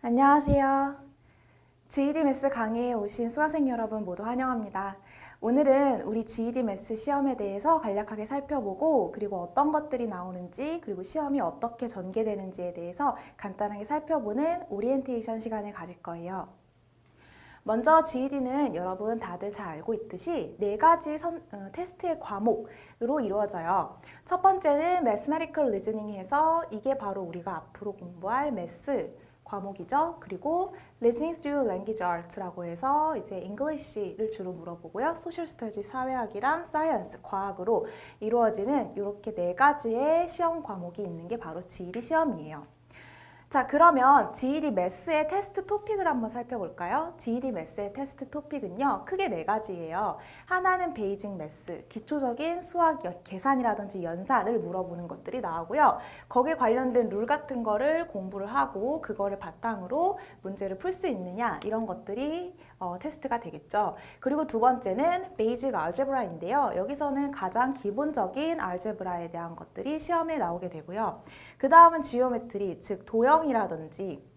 안녕하세요. GED 매스 강의에 오신 수강생 여러분 모두 환영합니다. 오늘은 우리 GED 매스 시험에 대해서 간략하게 살펴보고 그리고 어떤 것들이 나오는지 그리고 시험이 어떻게 전개되는지에 대해서 간단하게 살펴보는 오리엔테이션 시간을 가질 거예요. 먼저 GED는 여러분 다들 잘 알고 있듯이 네 가지 테스트의 과목으로 이루어져요. 첫 번째는 Mathematical Reasoning해서 이게 바로 우리가 앞으로 공부할 매스 과목이죠. 그리고 Listening Through Language Arts라고 해서 이제 English를 주로 물어보고요. Social Studies 사회학이랑 Science 과학으로 이루어지는 이렇게 네 가지의 시험 과목이 있는 게 바로 GED 시험이에요. 자, 그러면 GED 매스의 테스트 토픽을 한번 살펴볼까요? GED 매스의 테스트 토픽은요, 크게 네 가지예요. 하나는 베이직 매스, 기초적인 수학 계산이라든지 연산을 물어보는 것들이 나오고요. 거기에 관련된 룰 같은 거를 공부를 하고 그거를 바탕으로 문제를 풀 수 있느냐 이런 것들이 테스트가 되겠죠. 그리고 두 번째는 베이직 알제브라인데요. 여기서는 가장 기본적인 알제브라에 대한 것들이 시험에 나오게 되고요. 그 다음은 지오메트리, 즉 도형이라든지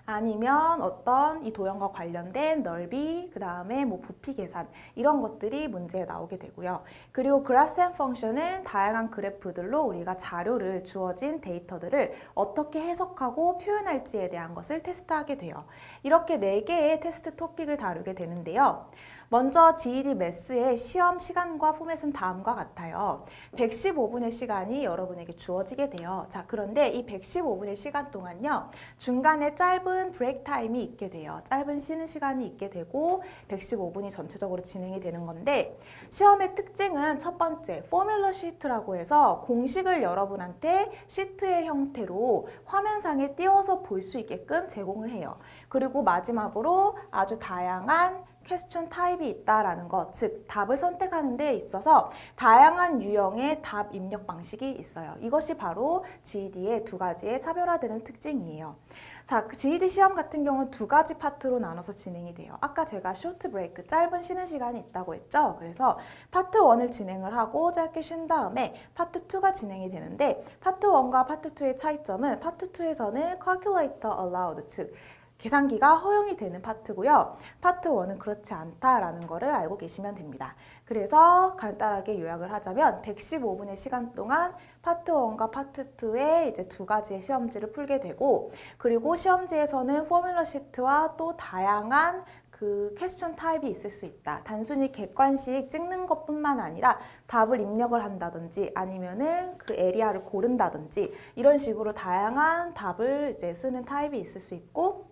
아니면 어떤 이 도형과 관련된 넓이, 그 다음에 뭐 부피 계산 이런 것들이 문제에 나오게 되고요. 그리고 그래프 앤 펑션은 다양한 그래프들로 우리가 자료를 주어진 데이터들을 어떻게 해석하고 표현할지에 대한 것을 테스트하게 돼요. 이렇게 네 개의 테스트 토픽을 다루게 되는데요. 먼저 GED 매스의 시험 시간과 포맷은 다음과 같아요. 115분의 시간이 여러분에게 주어지게 돼요. 자, 그런데 이 115분의 시간 동안요. 중간에 짧은 브레이크 타임이 있게 돼요. 짧은 쉬는 시간이 있게 되고 115분이 전체적으로 진행이 되는 건데 시험의 특징은 첫 번째, 포뮬러 시트라고 해서 공식을 여러분한테 시트의 형태로 화면상에 띄워서 볼 수 있게끔 제공을 해요. 그리고 마지막으로 아주 다양한 퀘스천 타입이 있다라는 것, 즉 답을 선택하는 데 있어서 다양한 유형의 답 입력 방식이 있어요. 이것이 바로 GED의 두 가지의 차별화되는 특징이에요. 자, GED 시험 같은 경우는 두 가지 파트로 나눠서 진행이 돼요. 아까 제가 쇼트 브레이크, 짧은 쉬는 시간이 있다고 했죠. 그래서 파트 1을 진행을 하고 짧게 쉰 다음에 파트 2가 진행이 되는데 파트 1과 파트 2의 차이점은 파트 2에서는 calculator allowed, 즉 계산기가 허용이 되는 파트고요. 파트 1은 그렇지 않다라는 거를 알고 계시면 됩니다. 그래서 간단하게 요약을 하자면 115분의 시간 동안 파트 1과 파트 2의 이제 두 가지의 시험지를 풀게 되고 그리고 시험지에서는 포뮬러 시트와 또 다양한 그 퀘스천 타입이 있을 수 있다. 단순히 객관식 찍는 것뿐만 아니라 답을 입력을 한다든지 아니면은 그 에리아를 고른다든지 이런 식으로 다양한 답을 이제 쓰는 타입이 있을 수 있고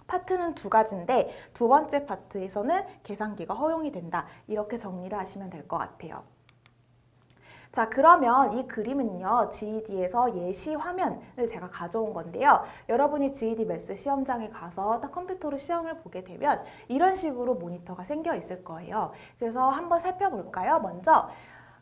파트는 두 가지인데 두 번째 파트에서는 계산기가 허용이 된다. 이렇게 정리를 하시면 될 것 같아요. 자, 그러면 이 그림은요, GED에서 예시 화면을 제가 가져온 건데요. 여러분이 GED 매스 시험장에 가서 딱 컴퓨터로 시험을 보게 되면 이런 식으로 모니터가 생겨 있을 거예요. 그래서 한번 살펴볼까요? 먼저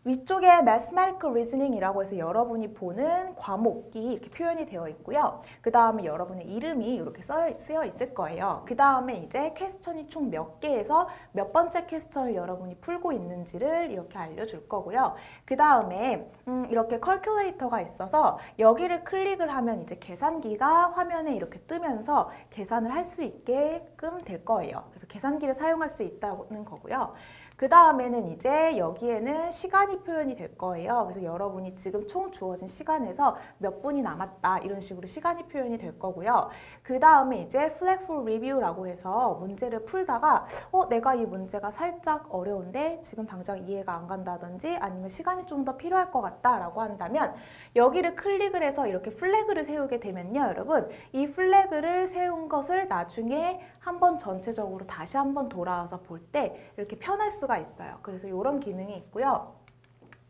위쪽에 Mathematical Reasoning이라고 해서 여러분이 보는 과목이 이렇게 표현이 되어 있고요. 그 다음에 여러분의 이름이 이렇게 쓰여 있을 거예요. 그 다음에 이제 퀘스천이 총 몇 개에서 몇 번째 퀘스천을 여러분이 풀고 있는지를 이렇게 알려줄 거고요. 그 다음에 이렇게 컬큘레이터가 있어서 여기를 클릭을 하면 이제 계산기가 화면에 이렇게 뜨면서 계산을 할 수 있게끔 될 거예요. 그래서 계산기를 사용할 수 있다는 거고요. 그 다음에는 이제 여기에는 시간이 표현이 될 거예요. 그래서 여러분이 지금 총 주어진 시간에서 몇 분이 남았다 이런 식으로 시간이 표현이 될 거고요. 그 다음에 이제 flag for review라고 해서 문제를 풀다가 내가 이 문제가 살짝 어려운데 지금 당장 이해가 안 간다든지 아니면 시간이 좀 더 필요할 것 같다라고 한다면 여기를 클릭을 해서 이렇게 플래그를 세우게 되면요. 여러분 이 플래그를 세운 것을 나중에 한번 전체적으로 다시 한번 돌아와서 볼 때 이렇게 편할 수가 있어요. 그래서 이런 기능이 있고요.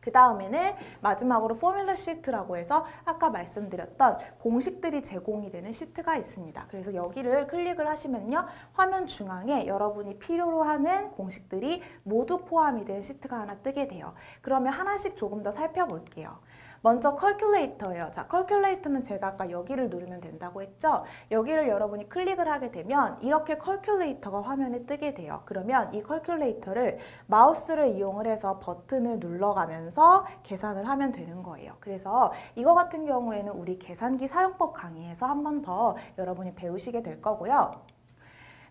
그 다음에는 마지막으로 포뮬러 시트라고 해서 아까 말씀드렸던 공식들이 제공이 되는 시트가 있습니다. 그래서 여기를 클릭을 하시면요. 화면 중앙에 여러분이 필요로 하는 공식들이 모두 포함이 된 시트가 하나 뜨게 돼요. 그러면 하나씩 조금 더 살펴볼게요. 먼저 컬큘레이터예요. 자, 컬큘레이터는 제가 아까 여기를 누르면 된다고 했죠? 여기를 여러분이 클릭을 하게 되면 이렇게 컬큘레이터가 화면에 뜨게 돼요. 그러면 이 컬큘레이터를 마우스를 이용을 해서 버튼을 눌러가면서 계산을 하면 되는 거예요. 그래서 이거 같은 경우에는 우리 계산기 사용법 강의에서 한 번 더 여러분이 배우시게 될 거고요.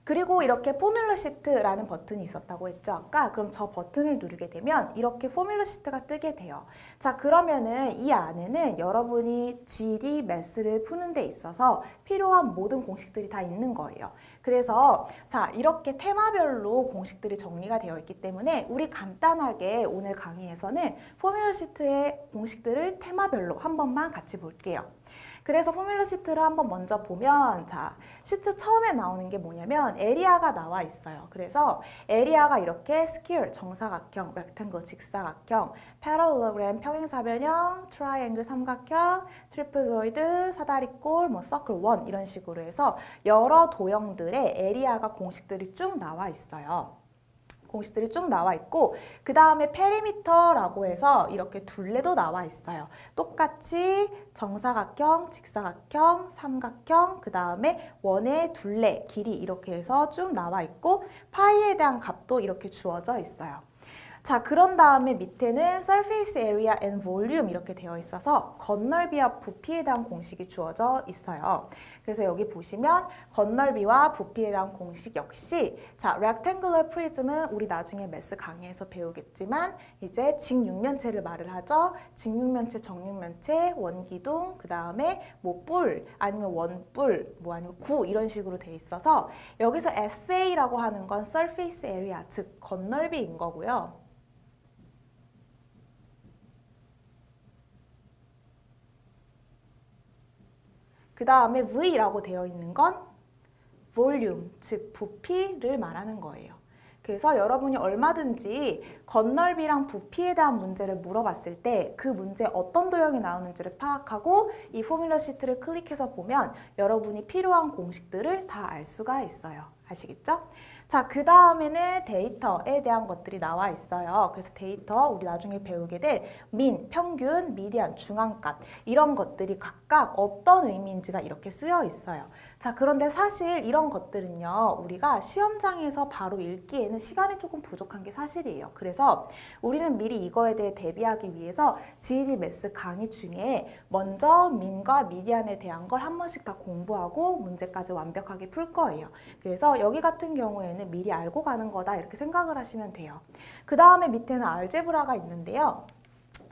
그리고 이렇게 포뮬러 시트라는 버튼이 있었다고 했죠, 아까? 그럼 저 버튼을 누르게 되면 이렇게 포뮬러 시트가 뜨게 돼요. 자, 그러면은 이 안에는 여러분이 GED 매스를 푸는 데 있어서 필요한 모든 공식들이 다 있는 거예요. 그래서 자, 이렇게 테마별로 공식들이 정리가 되어 있기 때문에 우리 간단하게 오늘 강의에서는 포뮬러 시트의 공식들을 테마별로 한 번만 같이 볼게요. 그래서 포뮬러 시트를 한번 먼저 보면, 자, 시트 처음에 나오는 게 뭐냐면 에리아가 나와 있어요. 그래서 에리아가 이렇게 스퀘어 정사각형, 렉탱글 직사각형, 패러렐로그램 평행사변형, 트라이앵글 삼각형, 트리프조이드 사다리꼴, 뭐 서클 원 이런 식으로 해서 여러 도형들의 에리아가 공식들이 쭉 나와 있어요. 공식들이 쭉 나와 있고, 그 다음에 페리미터라고 해서 이렇게 둘레도 나와 있어요. 똑같이 정사각형, 직사각형, 삼각형, 그 다음에 원의 둘레, 길이 이렇게 해서 쭉 나와 있고, 파이에 대한 값도 이렇게 주어져 있어요. 자, 그런 다음에 밑에는 surface area and volume 이렇게 되어 있어서 건널비와 부피에 대한 공식이 주어져 있어요. 그래서 여기 보시면 건널비와 부피에 대한 공식 역시, 자, rectangular prism은 우리 나중에 매스 강의에서 배우겠지만 이제 직육면체를 말을 하죠. 직육면체, 정육면체, 원기둥, 그 다음에 뭐 뿔, 아니면 원뿔, 뭐 아니면 구 이런 식으로 돼 있어서 여기서 SA라고 하는 건 surface area, 즉 건널비인 거고요. 그 다음에 V라고 되어 있는 건 volume, 즉 부피를 말하는 거예요. 그래서 여러분이 얼마든지 건널비랑 부피에 대한 문제를 물어봤을 때 그 문제에 어떤 도형이 나오는지를 파악하고 이 포뮬러 시트를 클릭해서 보면 여러분이 필요한 공식들을 다 알 수가 있어요. 아시겠죠? 자, 그 다음에는 데이터에 대한 것들이 나와 있어요. 그래서 데이터, 우리 나중에 배우게 될 민, 평균, 미디안, 중앙값 이런 것들이 각각 어떤 의미인지가 이렇게 쓰여 있어요. 자, 그런데 사실 이런 것들은요, 우리가 시험장에서 바로 읽기에는 시간이 조금 부족한 게 사실이에요. 그래서 우리는 미리 이거에 대해 대비하기 위해서 GED 매스 강의 중에 먼저 민과 미디안에 대한 걸 한 번씩 다 공부하고 문제까지 완벽하게 풀 거예요. 그래서 여기 같은 경우에는 미리 알고 가는 거다 이렇게 생각을 하시면 돼요. 그 다음에 밑에는 알제브라가 있는데요.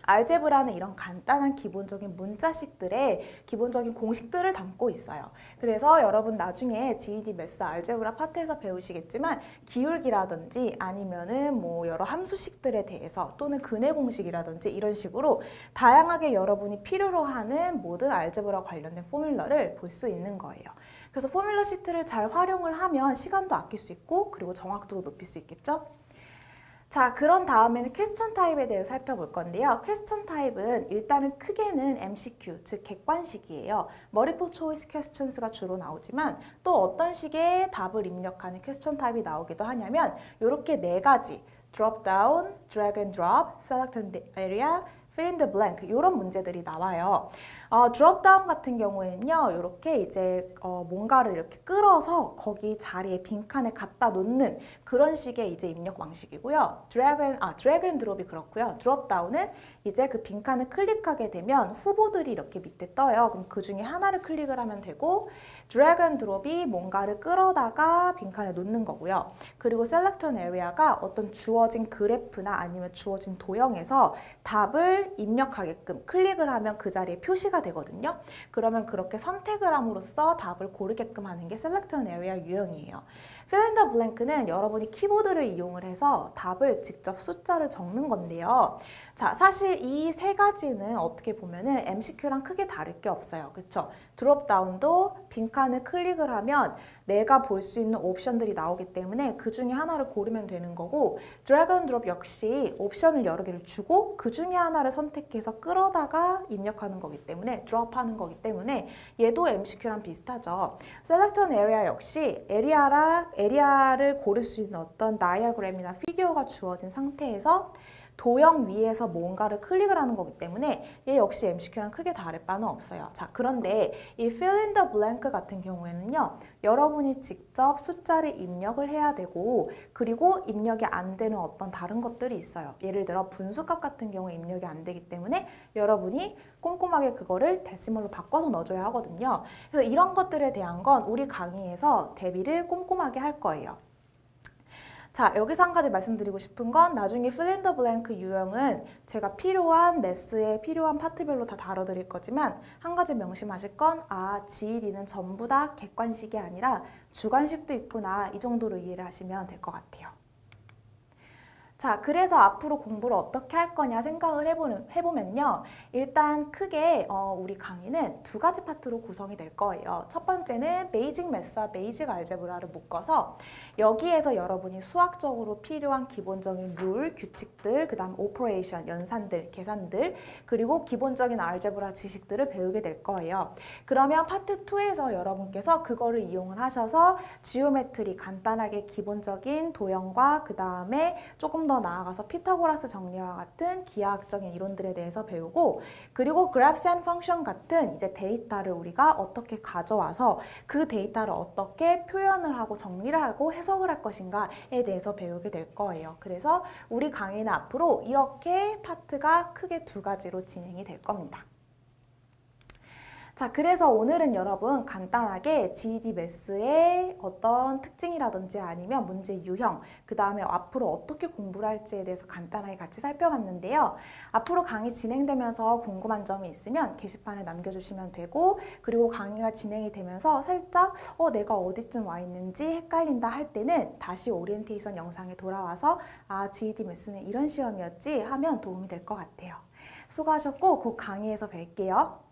알제브라는 이런 간단한 기본적인 문자식들의 기본적인 공식들을 담고 있어요. 그래서 여러분 나중에 GED 매스 알제브라 파트에서 배우시겠지만 기울기라든지 아니면은 뭐 여러 함수식들에 대해서 또는 근해 공식이라든지 이런 식으로 다양하게 여러분이 필요로 하는 모든 알제브라 관련된 포뮬러를 볼 수 있는 거예요. 그래서 포뮬러 시트를 잘 활용을 하면 시간도 아낄 수 있고 그리고 정확도도 높일 수 있겠죠? 자, 그런 다음에는 퀘스천 타입에 대해 살펴볼 건데요. 퀘스천 타입은 일단은 크게는 MCQ, 즉 객관식이에요. Multiple Choice Questions가 주로 나오지만 또 어떤 식의 답을 입력하는 퀘스천 타입이 나오기도 하냐면 이렇게 네 가지 Drop down, drag and drop, select an area, fill in the blank 이런 문제들이 나와요. 드롭 다운 같은 경우에는요, 이렇게 이제 뭔가를 이렇게 끌어서 거기 자리에 빈칸에 갖다 놓는 그런 식의 이제 입력 방식이고요. 드래그 앤 드롭이 그렇고요. 드롭 다운은 이제 그 빈칸을 클릭하게 되면 후보들이 이렇게 밑에 떠요. 그럼 그 중에 하나를 클릭을 하면 되고, 드래그 앤 드롭이 뭔가를 끌어다가 빈칸에 놓는 거고요. 그리고 셀렉트 앤 에리아가 어떤 주어진 그래프나 아니면 주어진 도형에서 답을 입력하게끔 클릭을 하면 그 자리에 표시가 되거든요. 그러면 그렇게 선택을 함으로써 답을 고르게끔 하는 게 셀렉트 앤 에리아 유형이에요. fill in the blank는 여러분이 키보드를 이용을 해서 답을 직접 숫자를 적는 건데요. 자, 사실 이 세 가지는 어떻게 보면은 MCQ랑 크게 다를 게 없어요. 그쵸? 드롭다운도 빈칸을 클릭을 하면 내가 볼 수 있는 옵션들이 나오기 때문에 그 중에 하나를 고르면 되는 거고, 드래그 앤 드롭 역시 옵션을 여러 개를 주고 그 중에 하나를 선택해서 끌어다가 입력하는 거기 때문에 드롭하는 거기 때문에 얘도 MCQ랑 비슷하죠. 셀렉트 앤 에리아 역시 에리아를 고를 수 있는 어떤 다이어그램이나 피규어가 주어진 상태에서 도형 위에서 뭔가를 클릭을 하는 거기 때문에 얘 역시 MCQ랑 크게 다를 바는 없어요. 자, 그런데 이 fill in the blank 같은 경우에는요. 여러분이 직접 숫자를 입력을 해야 되고 그리고 입력이 안 되는 어떤 다른 것들이 있어요. 예를 들어 분수값 같은 경우에 입력이 안 되기 때문에 여러분이 꼼꼼하게 그거를 데시멀로 바꿔서 넣어줘야 하거든요. 그래서 이런 것들에 대한 건 우리 강의에서 대비를 꼼꼼하게 할 거예요. 자, 여기서 한 가지 말씀드리고 싶은 건 나중에 fill in the blank 유형은 제가 필요한 매스에 필요한 파트별로 다 다뤄드릴 거지만 한 가지 명심하실 건 GED는 전부 다 객관식이 아니라 주관식도 있구나 이 정도로 이해를 하시면 될 것 같아요. 자, 그래서 앞으로 공부를 어떻게 할 거냐 생각을 해보면요. 일단 크게 우리 강의는 두 가지 파트로 구성이 될 거예요. 첫 번째는 베이직 매스와 베이직 알제브라를 묶어서 여기에서 여러분이 수학적으로 필요한 기본적인 룰, 규칙들, 그 다음 오퍼레이션, 연산들, 계산들, 그리고 기본적인 알제브라 지식들을 배우게 될 거예요. 그러면 파트 2에서 여러분께서 그거를 이용을 하셔서 지오메트리 간단하게 기본적인 도형과 그 다음에 조금 더 나아가서 피타고라스 정리와 같은 기하학적인 이론들에 대해서 배우고 그리고 graphs and function 같은 이제 데이터를 우리가 어떻게 가져와서 그 데이터를 어떻게 표현을 하고 정리를 하고 해석을 할 것인가에 대해서 배우게 될 거예요. 그래서 우리 강의는 앞으로 이렇게 파트가 크게 두 가지로 진행이 될 겁니다. 자, 그래서 오늘은 여러분 간단하게 GED 매스의 어떤 특징이라든지 아니면 문제 유형, 그 다음에 앞으로 어떻게 공부를 할지에 대해서 간단하게 같이 살펴봤는데요. 앞으로 강의 진행되면서 궁금한 점이 있으면 게시판에 남겨주시면 되고 그리고 강의가 진행이 되면서 살짝 내가 어디쯤 와 있는지 헷갈린다 할 때는 다시 오리엔테이션 영상에 돌아와서 GED 매스는 이런 시험이었지 하면 도움이 될 것 같아요. 수고하셨고 곧 강의에서 뵐게요.